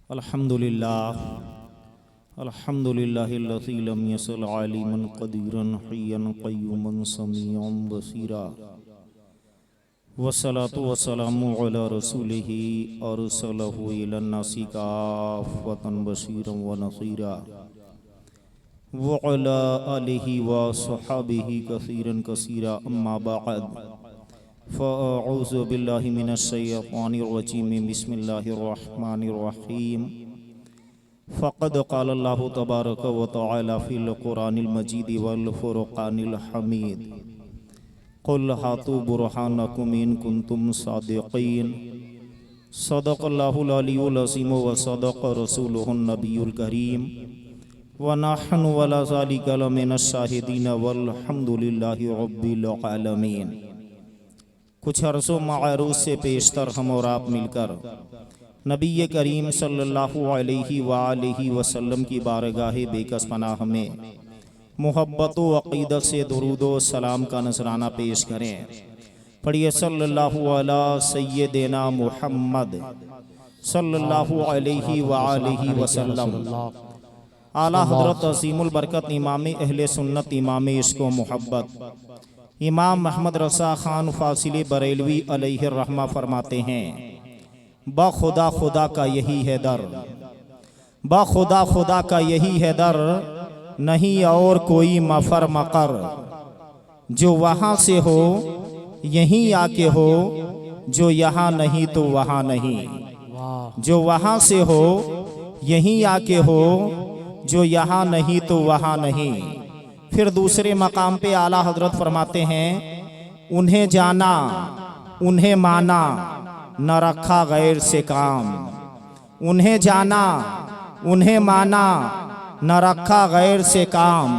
अल्हम्दुलिल्लाह अल्हम्दुलिल्लाहिल्लज़ी लम यज़ल आलिमन क़दीरन हय्यन क़य्यूमन समीअन बसीरा वस्सलातु वस्सलामु अला रसूलिही अरसलहु इलन्नासि काफ़्फ़तन बशीरन व नज़ीरा व अला आलिहि व स्वहाबिहि कसीरन कसीरा अम्मा बअद फ़अऊज़ु बिल्लाहि मिनश शैतानिर रजीम बिस्मिल्लाहिर रहमानिर रहीम फ़क़द क़ाल अल्लाहु तबारक व तआला फ़िल क़ुरानिल मजीद वल फ़ुरक़ानिल हमीद क़ुल हातू बुरहानकुम इन कुंतुम सादिक़ीन सदक़ल्लाहुल अलियुल अज़ीम व सदक़ रसूलुहुन नबियुल करीम व नहनु अला ज़ालिका लमिनश शाहिदीन वल्हम्दुलिल्लाहि रब्बिल आलमीन। कुछ अरसों मारूज़ से पेशतर हम और आप मिलकर नबी करीम सल्लल्लाहु अलैहि वसल्लम की बारगाह बेकस पनाह में मोहब्बत व अक़ीदत से दुरूद व सलाम का नजराना पेश करें। पढ़िए सल्लल्लाहु अला सय्यदिना मुहम्मद सल्लल्लाहु अलैहि वसल्लम। आला हज़रत अज़ीमुल बरकत इमाम अहले सुन्नत इमाम इश्क़ व मोहब्बत इमाम अहमद रज़ा ख़ान फ़ासिली बरेलवी अलैहि रहमा फरमाते हैं, खुदा खुदा का यही है दर, खुदा खुदा का यही है दर, नहीं और कोई मफर मकर। जो वहाँ से हो यहीं आके हो, जो यहाँ नहीं तो वहाँ नहीं। जो वहाँ से हो यहीं आके हो, जो यहाँ नहीं तो वहाँ नहीं। फिर दूसरे मकाम पे आला हजरत फरमाते हैं, उन्हें जाना उन्हें माना न रखा गैर से काम। उन्हें जाना उन्हें माना न रखा गैर से काम।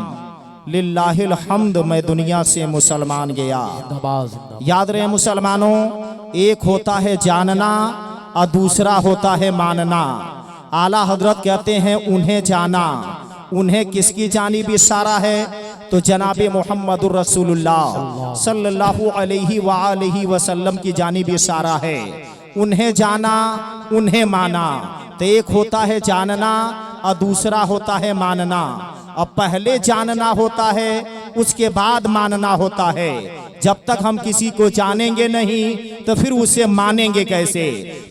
लिल्लाहिल हम्द मैं दुनिया से मुसलमान गया। याद रहे मुसलमानों, एक होता है जानना और दूसरा होता है मानना। आला हजरत कहते हैं उन्हें जाना, उन्हें किसकी जानिब इशारा है? तो जनाबे मोहम्मदुर रसूलुल्लाह सल्लल्लाहु अलैहि वसल्लम की जानिब इशारा है। उन्हें जाना उन्हें माना। तो एक होता है जानना और दूसरा होता है मानना। अब पहले जानना होता है, उसके बाद मानना होता है। जब तक हम किसी को जानेंगे नहीं तो फिर उसे मानेंगे कैसे?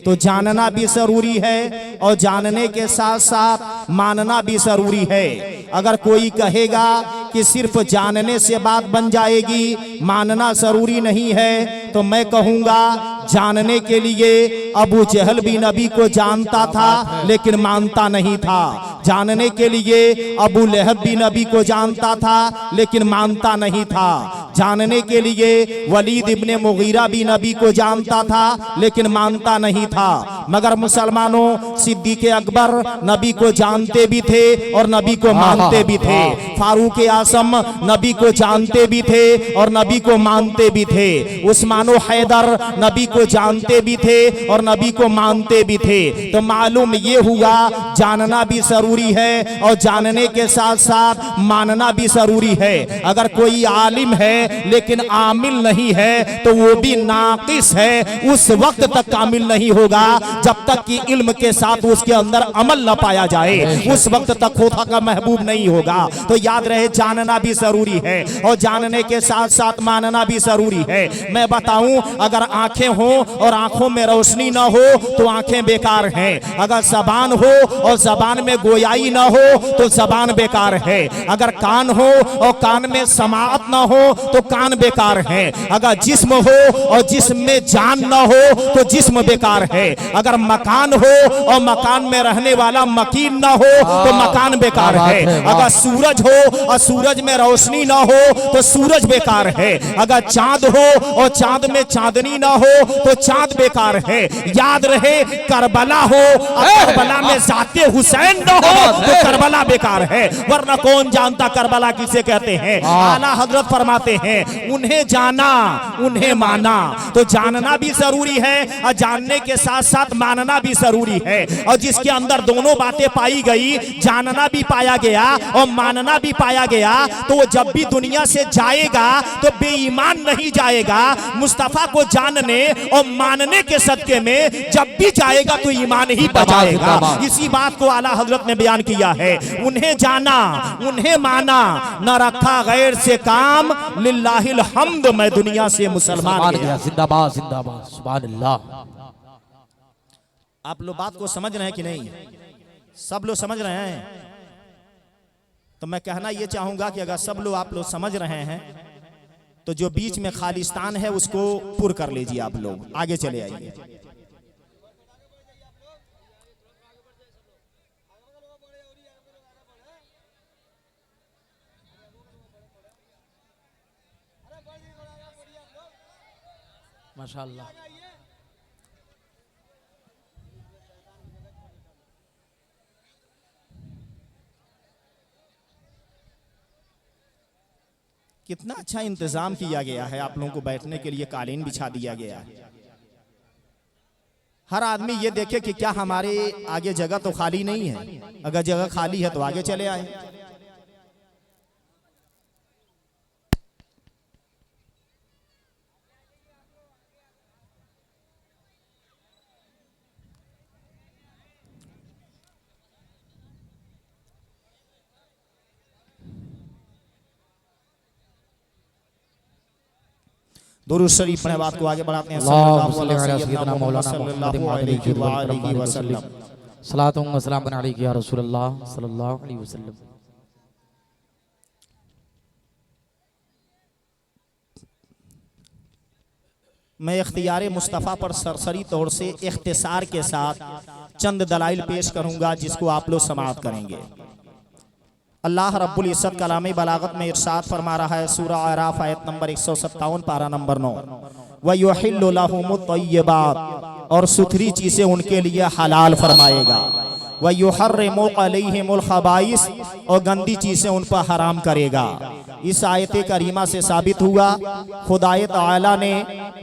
तो जानना भी जरूरी है और जानने के साथ साथ मानना भी जरूरी है। अगर कोई कहेगा कि सिर्फ जानने से बात बन जाएगी, मानना जरूरी नहीं है, तो मैं कहूँगा जानने के लिए अबू जहल भी नबी को जानता था लेकिन मानता नहीं था। जानने के लिए अबू लहब भी नबी को जानता था लेकिन मानता नहीं था। जानने के लिए वलीद इब्ने मुगीरा भी नबी को जानता था लेकिन मानता नहीं था। मगर मुसलमानों, सिद्दीक़ अकबर नबी को जानते भी थे और नबी को मानते भी थे। फारूक आज़म नबी को जानते भी थे और नबी को मानते भी थे। उस्मान हैदर नबी को जानते भी थे और नबी को मानते भी थे। तो मालूम ये हुआ जानना भी जरूरी है और जानने के साथ साथ मानना भी जरूरी है। अगर कोई आलिम है लेकिन आमिल नहीं है तो वो भी नाकिस है, उस वक्त तक कामिल नहीं होगा जब तक कि इल्म के साथ उसके अंदर अमल न पाया जाए। उस वक्त तक खुदा का महबूब नहीं होगा। तो याद रहे जानना भी जरूरी है और जानने के साथ साथ मानना भी जरूरी है। मैं बताऊं, अगर आंखें हो और आंखों में रोशनी ना हो तो आंखें बेकार हैं। अगर जबान हो और जबान में गोयाई ना हो तो जबान बेकार है। अगर कान हो और कान में समाअत ना हो तो कान बेकार है। अगर जिस्म हो और जिस्म में जान ना हो तो जिस्म बेकार है। अगर मकान हो और मकान में रहने वाला मकीन ना हो तो मकान बेकार है। अगर सूरज हो और सूरज में रोशनी ना हो तो सूरज बेकार है। अगर चांद हो और चांद में चांदनी ना हो तो चांद बेकार है। याद रहे, करबला हो और करबला में जाते हुसैन ना हो तो करबला बेकार है। वरना कौन जानता करबला किसे कहते हैं? आला हजरत फरमाते हैं, उन्हें जाना उन्हें माना। तो जानना भी जरूरी है और जानने के साथ साथ मानना भी जरूरी है। और जिसके अंदर दोनों बातें पाई गई, जानना भी पाया गया और मानना भी पाया गया, तो वो जब भी दुनिया से जाएगा तो बेईमान नहीं जाएगा। मुस्तफा को जानने और मानने के सदके में जब भी जाएगा तो ईमान ही बचाएगा। इसी बात को आला हजरत ने बयान किया है, उन्हें जाना उन्हें माना, न रखा गैर से काम, लिल्लाहिल हम्द, मैं दुनिया से मुसलमान गया। जिंदाबाद जिंदाबाद, सुभान अल्लाह। आप लोग बात को समझ रहे हैं कि नहीं? सब लोग समझ रहे हैं? तो मैं कहना यह चाहूंगा कि अगर सब लोग आप लोग समझ रहे हैं तो जो बीच में खालिस्तान है उसको पुर कर लीजिए। आप लोग आगे चले आइए। माशाअल्लाह। कितना अच्छा इंतजाम किया गया है, आप लोगों को बैठने के लिए कालीन बिछा दिया गया है। हर आदमी ये देखे कि क्या हमारे आगे जगह तो खाली नहीं है, अगर जगह खाली है तो आगे चले आए। दुरूद शरीफ पढ़े, बात को आगे बढ़ाते हैं। सल्लल्लाहु अलैहि वसल्लम, सलातु व सलाम अलैका या रसूलल्लाह सल्लल्लाहु अलैहि वसल्लम। मैं इख्तियार मुस्तफ़ा पर सरसरी तौर से इख्तिसार के साथ चंद दलाइल पेश करूंगा जिसको आप लोग समाअत करेंगे। अल्लाह रब्बुल इज़्ज़त कलामी बलागत में इरशाद फरमा रहा है, सूरा आराफ आयत नंबर 157 पारा नंबर 9, व युहिल्लु लहुमुत तय्यिबात, और सुथरी चीजें उनके लिए हलाल फरमाएगा। व युहर्रिमु अलैहिमुल खबाइस, और गंदी चीजें उन पर हराम करेगा। इस आयत करीमा से साबित हुआ खुदाए ताला ने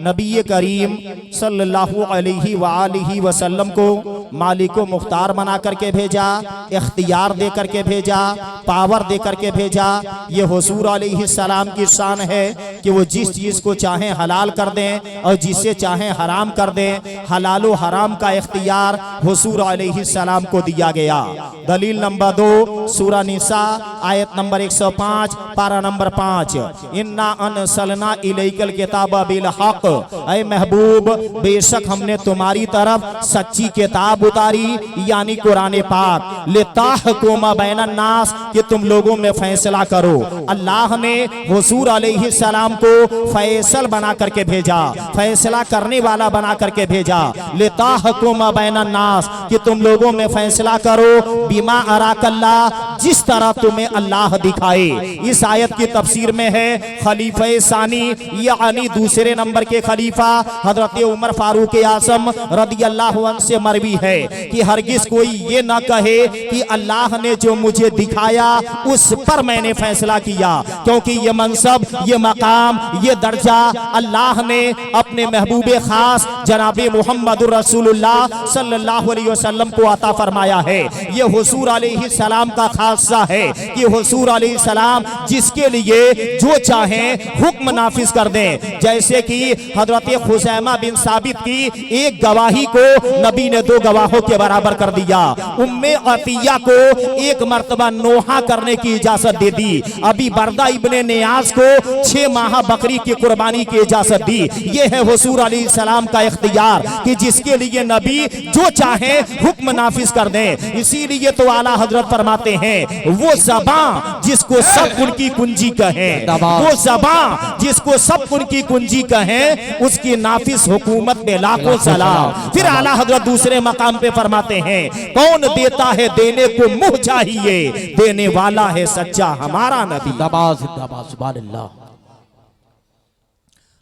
नबी करीम सल्लल्लाहु अलैहि वसल्लम को मालिको मुख्तार बना करके भेजा, इख्तियार दे करके भेजा, पावर दे करके भेजा। ये हुजूर अलैहिस्सलाम की शान है कि वो जिस चीज़ को चाहें हलाल कर दें और जिसे चाहें हराम कर दें। हलाल व हराम का इख्तियार हुजूर अलैहिस्सलाम को दिया गया। दलील नंबर 2 सूरा निसा आयत नंबर 105 पारा नंबर 5, इन्ना अनसलना इलैकल किताबा बिल हक, ऐ महबूब बेशक हमने तुम्हारी तरफ सच्ची किताब उतारी यानी कुरान पाक, लिताहकुमा बैनन नास, कि तुम लोगों में फैसला करो। अल्लाह ने हुजूर अलैहिस्सलाम को फैसल बना करके भेजा, फैसला करने वाला बना करके भेजा। लिताहकुमा बैनन नास, कि तुम लोगों में फैसला करो, बिमा अराकल्ला, जिस तरह तुम्हें अल्लाह दिखाए। इस आयत की तफसीर में है खलीफे सानी यानी दूसरे नंबर के खलीफा हजरत उमर फारूक आजम रदियल्लाहु अन्हु से मरवी है कि हरगिज कोई ये ना कहे कि अल्लाह ने जो मुझे दिखाया उस पर मैंने फैसला किया, क्योंकि ये मनसब, ये मकाम, ये दर्जा अल्लाह ने अपने महबूबे खास जनाबे मुहम्मदुर रसूलुल्लाह सल्लल्लाहु अलैहि वसल्लम को अता फरमाया है। ये हुजूर अलैहिस्सलाम का खासा है कि हुजूर अलैहिस्सलाम जिसके लिए जो चाहे हुक्म नाफिज कर दें। जैसे कि हजरत खुज़ैमा बिन साबित की एक गवाही को नबी ने 2 गवाहों के बराबर कर दिया। उम्मे अतिया को एक मर्तबा नोहा करने की इजाजत दे दी। अभी बरदा इब्ने नियाज को 6 माह बकरी की कुर्बानी की इजाजत दी। ये है हुजूर अलैहिस्सलाम का इख्तियार कि जिसके लिए नबी जो चाहे हुक्म नाफिज कर दें। इसीलिए तो आला हजरत फरमाते हैं, वो ज़बां जिसको सब उनकी कुंजी कहें, वो ज़बां जिसको सब उनकी कुंजी कहें, उसकी नाफिज हुकूमत में लाखों सलाम। फिर आला हजरत दूसरे मकाम पे फरमाते हैं, कौन देता है देने को मुँह चाहिए, देने वाला है सच्चा हमारा नबी। जिंदाबाद जिंदाबाद, सुभान अल्लाह।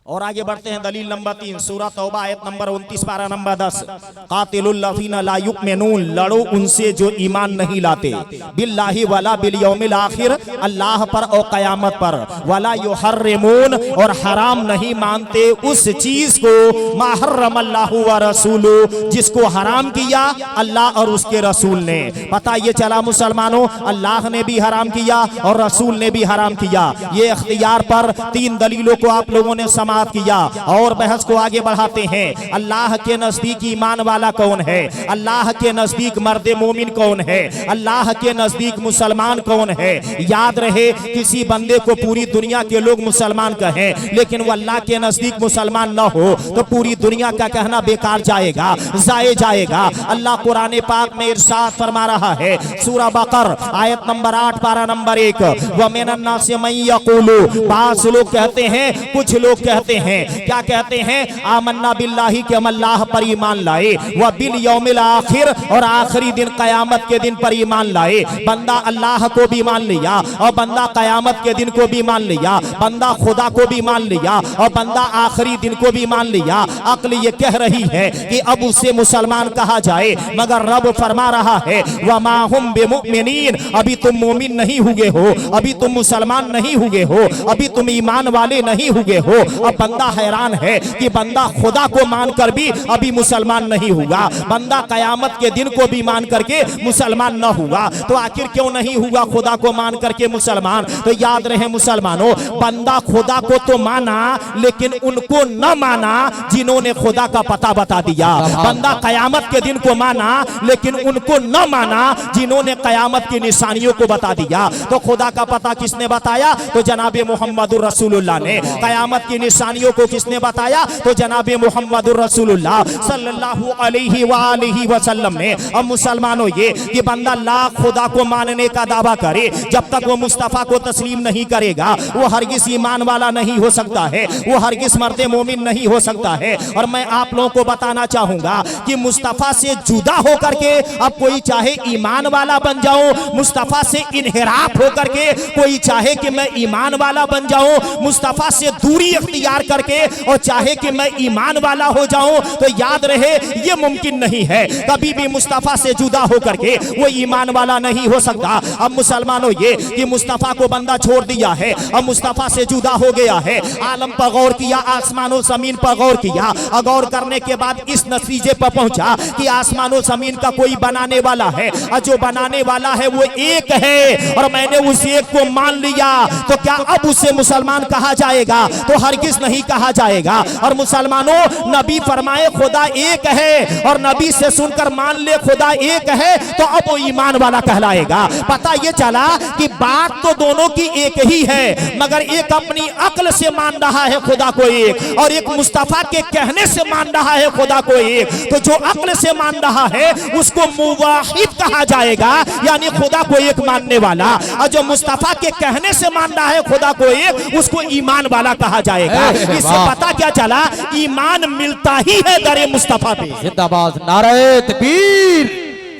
और आगे बढ़ते हैं दलील नंबर 3 सूरह तौबा आयत नंबर 29 पारा नंबर 10 कातिलुल लज़ीना ला युमिनून, लड़ो उनसे जो ईमान नहीं लाते, बिल्लाहि वला बिल यौमिल आखिर, अल्लाह पर और क़यामत पर, वला युहर्रिमून और हराम नहीं मानते उस चीज को, मा हर्रमल्लाहु व रसूलु, जिसको हराम किया अल्लाह और उसके रसूल ने। पता ये चला मुसलमानों, अल्लाह ने भी हराम किया और रसूल ने भी हराम किया। ये इख्तियार पर 3 दलीलों को आप लोगों ने समाप्त किया और बहस को आगे बढ़ाते हैं। अल्लाह के नजदीक ईमान वाला कौन है, अल्लाह के नजदीक मर्द मोमिन कौन है, अल्लाह के नजदीक मुसलमान कौन है। याद रहे, किसी बंदे को पूरी दुनिया के लोग मुसलमान कहें लेकिन वो अल्लाह के नजदीक मुसलमान न हो तो पूरी दुनिया का कहना बेकार जाएगा, जाए जाएगा। अल्लाह कुरान पाक में इरशाद फरमा रहा है, सूरह बकर आयत नंबर 8 पारा नंबर 1, व मिनन नास मन यक़ूलु, बास लोग कहते हैं, कुछ लोग कहते हैं, क्या कहते हैं, आमन्ना बिल्लाही के हम अल्लाह पर ईमान लाए, व बिल यौमिल आखिर और आखिरी दिन कयामत के दिन पर ईमान लाए। बंदा अल्लाह को भी मान लिया और बंदा कयामत के दिन को भी मान लिया, बंदा खुदा को भी मान लिया और बंदा आखिरी दिन को भी मान लिया। अक्ल ये कह रही है कि अब उसे मुसलमान कहा जाए, मगर रब फरमा रहा है, व मा हुम बिमुमिनीन, अभी तुम मोमिन नहीं हुए हो, अभी तुम मुसलमान नहीं हुए हो, अभी तुम ईमान वाले नहीं हुए हो। अब बंदा हैरान है कि बंदा खुदा को मानकर भी अभी मुसलमान नहीं हुआ, बंदा कयामत के दिन को भी मान करके मुसलमान न हुआ, तो आखिर क्यों नहीं हुआ खुदा को मान करके मुसलमान। तो याद रहे मुसलमानों, बंदा खुदा को तो माना लेकिन उनको न माना जिन्होंने खुदा का पता बता दिया। बंदा कयामत के दिन को माना लेकिन उनको न माना जिन्होंने कयामत की निशानियों को बता दिया। तो खुदा का पता किसने बताया, तो जनाबे मोहम्मदुर रसूलुल्लाह ने। कयामत की निशानियों को किसने बताया, तो जनाबे मोहम्मदुर रसूलुल्लाह सल्लल्लाहु अलैहि वसल्लम ने। अब मुसलमानों, ये कि बंदा लाख खुदा को मानने का दावा करे, जब तक वो मुस्तफ़ा को तस्लीम नहीं करेगा वो हरगिज़ ईमान वाला नहीं हो सकता है, वो हरगिज़ मर्द मोमिन नहीं हो सकता है। और मैं आप लोगों को बताना चाहूंगा कि मुस्तफ़ा से जुदा होकर के अब कोई चाहे ईमान वाला बन जाऊं, मुस्तफ़ा से इन्हिराफ होकर के कोई चाहे कि मैं ईमान वाला बन जाऊं, मुस्तफ़ा से दूरी इख्तियार करके और चाहे कि मैं ईमान वाला हो जाऊं, तो याद रहे ये मुमकिन नहीं है। कभी भी मुस्तफ़ा से जुदा होकर के वो ईमान वाला नहीं हो सकता। अब मुसलमानों, ये कि मुस्तफ़ा को बंदा छोड़ दिया है, अब मुस्तफ़ा से जुदा हो गया है, आलम पर गौर किया, आसमान और जमीन पर गौर किया, गौर करने के बाद इस नतीजे पर पहुंचा कि आसमान और जमीन का कोई बनाने वाला है और जो बनाने वाला है वो एक है और मैंने उस एक को मान लिया, तो क्या अब उसे मुसलमान कहा जाएगा? तो हरगिज़ नहीं कहा जाएगा। और मुसलमानों, नबी फरमाए खुदा एक है और नबी से सुनकर मान ले खुदा एक है, तो अब वो ईमान वाला कहलाएगा। पता ये चला कि बात तो दोनों की एक ही है, मगर एक अपनी अक्ल से मान रहा है खुदा को एक और एक मुस्तफ़ा के कहने से मान रहा है खुदा को एक। तो जो अक्ल से मान रहा है उसको मुवाहिद कहा जाएगा, यानी खुदा को एक मानने वाला, और जो मुस्तफ़ा के कहने से मान रहा है खुदा को एक उसको ईमान वाला कहा जाएगा। इससे पता क्या चला, ईमान मिलता ही है दरे मुस्तफ़ा पे। जिंदाबाद नारे तकबीर,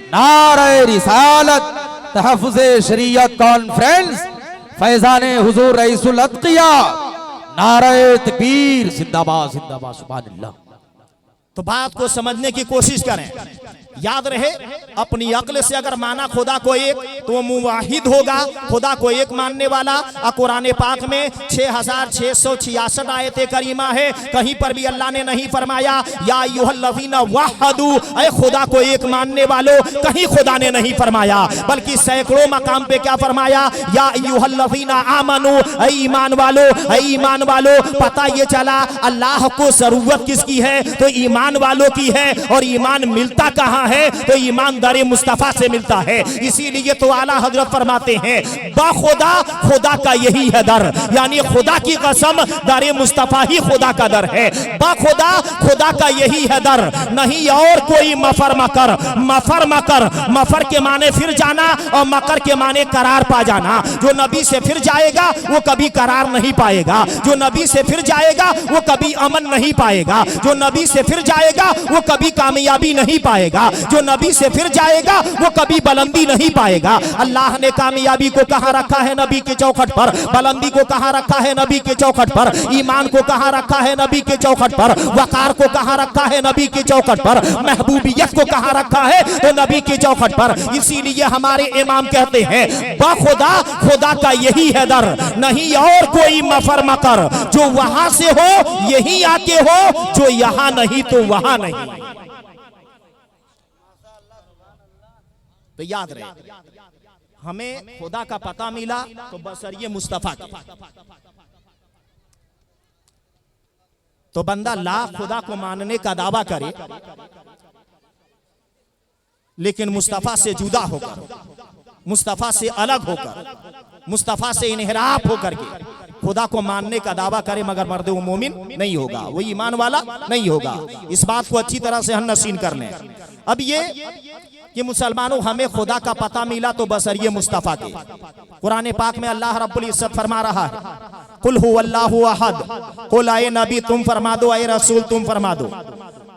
नारे रिसालत, तहफ़्फ़ुज़े शरीयत कॉन्फ्रेंस, फैज़ाने हुज़ूर रईसुल अत्क़िया, नारे तकबीर, जिंदाबाद जिंदाबाद, सुभानअल्लाह। तो बात को समझने की कोशिश करें। याद रहे, अपनी अक्ल से अगर माना खुदा को एक तो वो मुवाहिद होगा, खुदा को एक मानने वाला। कुरान पाक में 6666 आयते करीमा है, कहीं पर भी अल्लाह ने नहीं फरमाया या अय्युहल्लज़ीना वहदू, ऐ खुदा को एक मानने वालों, कहीं खुदा ने नहीं फरमाया, बल्कि सैकड़ों मकाम पे क्या फरमाया, या अय्युहल्लज़ीना आमनू, ऐ ईमान वालों, ऐ ईमान वालों। पता ये चला अल्लाह को जरूरत किसकी है, तो ईमान वालों की है। और ईमान मिलता कहाँ है, तो ईमानदारी मुस्तफ़ा से मिलता है। इसीलिए तो आला हजरत फरमाते हैं, बाखुदा खुदा का यही है दर, यानी खुदा की कसम दर मुस्तफ़ा ही खुदा का दर है। बाखुदा खुदा का यही है दर, नहीं और कोई मफर मकर। मफर मकर, मफर के माने फिर जाना और मकर के माने करार पा जाना। जो नबी से फिर जाएगा वो कभी करार नहीं पाएगा, जो नबी से फिर जाएगा वो कभी अमन नहीं पाएगा, जो नबी से फिर जाएगा वो कभी कामयाबी नहीं पाएगा। जो नबी से फिर जाएगा वो कभी बुलंदी नहीं पाएगा। अल्लाह ने कामयाबी को कहाँ रखा है? नबी के चौखट पर। बुलंदी को कहाँ रखा है? नबी के चौखट पर। ईमान को कहाँ रखा है? नबी के चौखट पर। वकार को कहाँ रखा है? नबी के चौखट पर। महबूबियत को कहाँ रखा है? तो नबी के चौखट पर। इसीलिए हमारे इमाम कहते हैं बखुदा खुदा का यही है दर, नहीं और कोई मफर मकर। जो वहां से हो यही आके हो, जो यहां नहीं तो वहां नहीं। तो याद रहे, हमें खुदा का पता मिला तो बसरिये मुस्तफा के। तो बंदा ला खुदा को मानने का दावा करे, लेकिन मुस्तफा से जुदा होकर, मुस्तफा से अलग होकर, मुस्तफा से इनहराफ होकर के खुदा को मानने का दावा करे, मगर मर्द वो मोमिन नहीं होगा, वो ईमान वाला नहीं होगा। इस बात को अच्छी तरह से हम नसीन कर लें। अब ये कि मुसलमानों हमें खुदा का पता मिला तो बसरिये मुस्तफा के। कुरान पाक में अल्लाह रब्बुल इज्जत फरमा रहा है, कुल हु अल्लाहु अहद, कुल आए नबी तुम फरमा दो, आए रसूल तुम फरमा दो।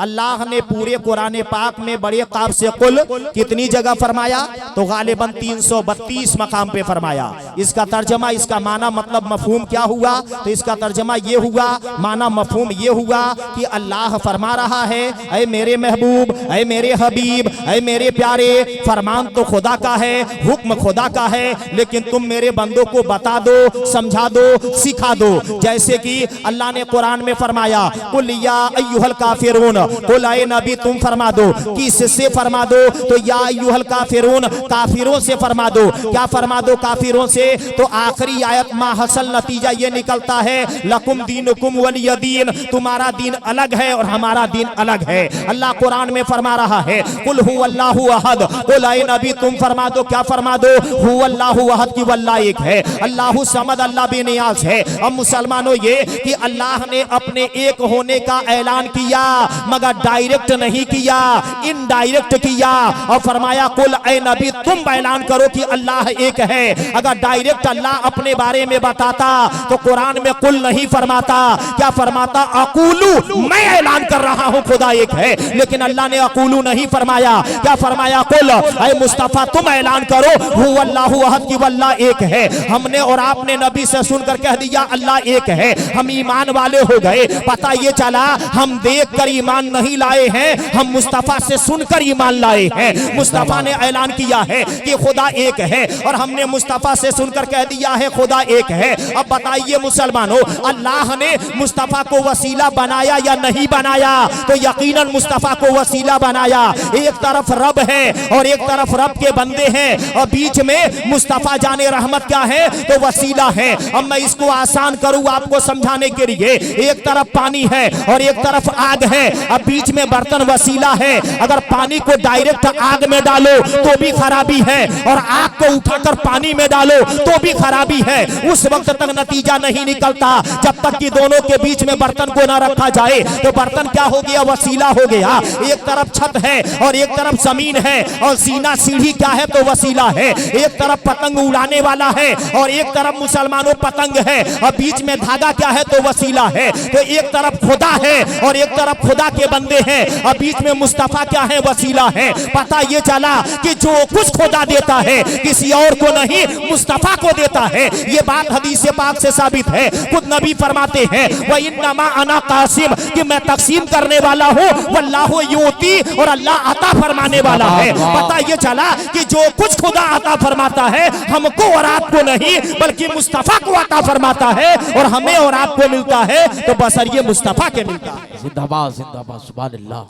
अल्लाह ने पूरे कुरान पाक में बड़े काफ से कुल कितनी जगह फरमाया? तो गालिबन 332 मकाम पे फरमाया। इसका तर्जमा, इसका माना मतलब मफहूम क्या हुआ? तो इसका तर्जमा ये हुआ, माना मफहूम ये हुआ कि अल्लाह फरमा रहा है, ऐ मेरे महबूब, ऐ मेरे हबीब, ऐ मेरे प्यारे, फरमान तो खुदा का है, हुक्म खुदा का है, लेकिन तुम मेरे बंदों को बता दो, समझा दो, सिखा दो। जैसे कि अल्लाह ने कुरान में फरमाया, कुल या अय्युहल काफिरून, कुल आए नबी तुम फरमा दो। किससे फरमा दो? तो या अय्युहल काफिरून, काफिरों से फरमा दो। क्या फरमा दो काफिरों से? तो आखिरी आयत मा हसल नतीजा ये निकलता है, लकुम दीनुकुम वलिय दीन, तुम्हारा दीन अलग है और हमारा दीन अलग है। अल्लाह कुरान में फरमा रहा है, कुल हु अल्लाहु अहद, कुल आए नबी तुम फरमा दो। क्या फरमा दो? हु अल्लाहु अहद की वल्लाह एक है, अल्लाहु समद, अल्लाह बेनियाज है। अब मुसलमानों ये कि अल्लाह ने अपने एक होने का ऐलान किया, मगर डायरेक्ट नहीं किया, इनडायरेक्ट किया। और फरमाया कुल ऐ नबी तुम ऐलान करो कि अल्लाह एक है। अगर डायरेक्ट अल्लाह अपने बारे में बताता तो कुरान में कुल नहीं फरमाता, क्या फरमाता? अकूलू, मैं ऐलान कर रहा हूं खुदा एक है। लेकिन अल्लाह ने अकूलू नहीं फरमाया, क्या फरमाया? कुल ऐ मुस्तफा तुम ऐलान करो हु अल्लाहु अहद की वल्लाह एक है। हमने और आपने नबी से सुनकर कह दिया अल्लाह एक है, हम ईमान वाले हो गए। पता ये चला हम देख कर ईमान नहीं लाए हैं, हम मुस्तफा से सुनकर ईमान लाए हैं। मुस्तफा ने ऐलान किया है कि खुदा एक है और हमने मुस्तफा से सुनकर कह दिया है खुदा एक है। अब बताइए मुसलमानों, अल्लाह ने मुस्तफा को वसीला बनाया या नहीं बनाया? तो यकीनन मुस्तफा को वसीला बनाया। एक तरफ रब है और एक तरफ रब के बंदे हैं, और बीच में मुस्तफा जाने रहमत क्या है? तो वसीला है। अब मैं इसको आसान करूं आपको समझाने के लिए, एक तरफ पानी है और एक तरफ आग है, अब बीच में बर्तन वसीला है। अगर पानी को डायरेक्ट आग में डालो तो भी खराबी है, और आग को उठाकर पानी में डालो तो भी खराबी है। उस वक्त तक नतीजा नहीं निकलता जब तक कि दोनों के बीच में बर्तन को ना रखा जाए। तो बर्तन क्या हो गया? वसीला हो गया। एक तरफ छत है और एक तरफ जमीन है, और सीना सीढ़ी क्या है? तो वसीला है। एक तरफ पतंग उड़ाने वाला है और एक तरफ मुसलमानों पतंग है, और बीच में धागा क्या है? तो वसीला है। तो एक तरफ खुदा है और एक तरफ खुदा के बंदे हैं, और बीच में मुस्तफा क्या है? वसीला है। पता ये चला कि जो कुछ खुदा देता है किसी और को नहीं, मुस्तफा को देता है। ये बात हदीस पाक से साबित है। खुद नबी फरमाते हैं व इन्नमा अना कासिम, कि मैं तकसीम करने वाला हूँ, वल्लाहु युती, और अल्लाह अता फरमाने वाला है। पता ये चला कि जो कुछ खुदा अता फरमाता है हमको और आपको नहीं, बल्कि मुस्तफा को अता फरमाता है, और हमें और आपको मिलता है तो बसरिये मुस्तफा के मिलता है। जिंदाबाद जिंदाबाद सुभान अल्लाह।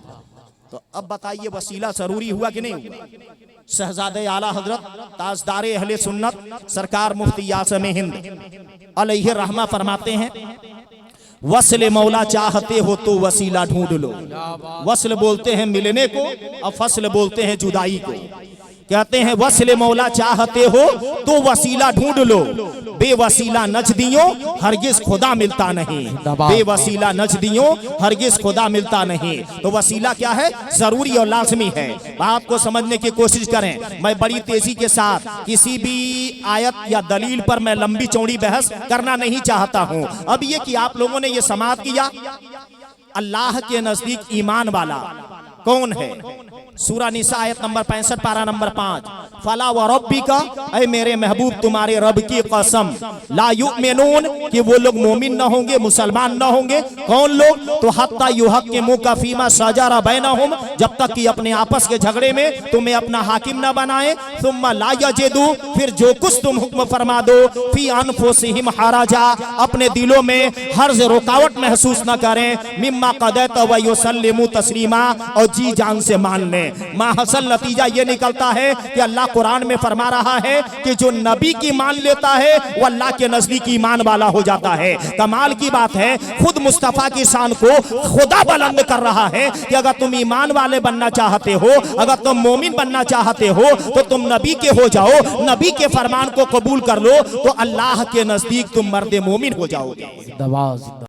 तो अब बताइए वसीला जरूरी हुआ कि नहीं हुआ? शहजादे आला हजरत ताजदारे अहले सुन्नत सरकार मुफ्ती आज़म हिंद अलैहि रहमा फरमाते हैं, वस्ल मौला चाहते हो तो वसीला ढूंढ लो। वस्ल बोलते हैं मिलने को, और फसल बोलते हैं जुदाई को। कहते हैं वस्ल मौला चाहते हो तो वसीला ढूंढ लो, बेवसीला नजदियों हरगिज खुदा मिलता नहीं। बेवसीला नजदियों हरगिज खुदा मिलता नहीं। तो वसीला क्या है? जरूरी और लाजमी है। बात को समझने की कोशिश करें। मैं बड़ी तेजी के साथ किसी भी आयत या दलील पर मैं लंबी चौड़ी बहस करना नहीं चाहता हूं। अब ये कि आप लोगों ने ये समाप्त किया, अल्लाह के नजदीक ईमान वाला कौन है? सूरा निसा आयत नंबर 65 पारा नंबर 5, फला व रब्बिका, ऐ मेरे महबूब तुम्हारे रब की कसम, ला युमिनून, कि वो लोग मोमिन न होंगे, मुसलमान न होंगे। कौन लोग? तो हत्ता युहक्किमू का फीमा शजरा बैनहुम, जब तक कि अपने आपस के झगड़े में तुम्हें अपना हाकिम न बनाए। सुम्मा ला यजिदू, फिर जो कुछ तुम हुक्म फरमा दो, फी अनफुसिहिम हराजा, अपने दिलों में हर्ज रुकावट महसूस न करें, मिम्मा क़दैत व युसल्लिमू तस्लीमा, और जी जान से मान लें। माहसल नतीजा ये निकलता है कि अल्लाह कुरान में फरमा रहा है कि जो नबी की मान लेता है वो अल्लाह के नजदीक ईमान वाला हो जाता है। कमाल की बात है, खुद मुस्तफा की शान को खुदा बुलंद कर रहा है कि अगर तुम ईमान वाले बनना चाहते हो, अगर तुम मोमिन बनना चाहते हो, तो तुम नबी के हो जाओ, नबी के फरमान को कबूल कर लो, तो अल्लाह के नजदीक तुम मर्द मोमिन हो जाओगे।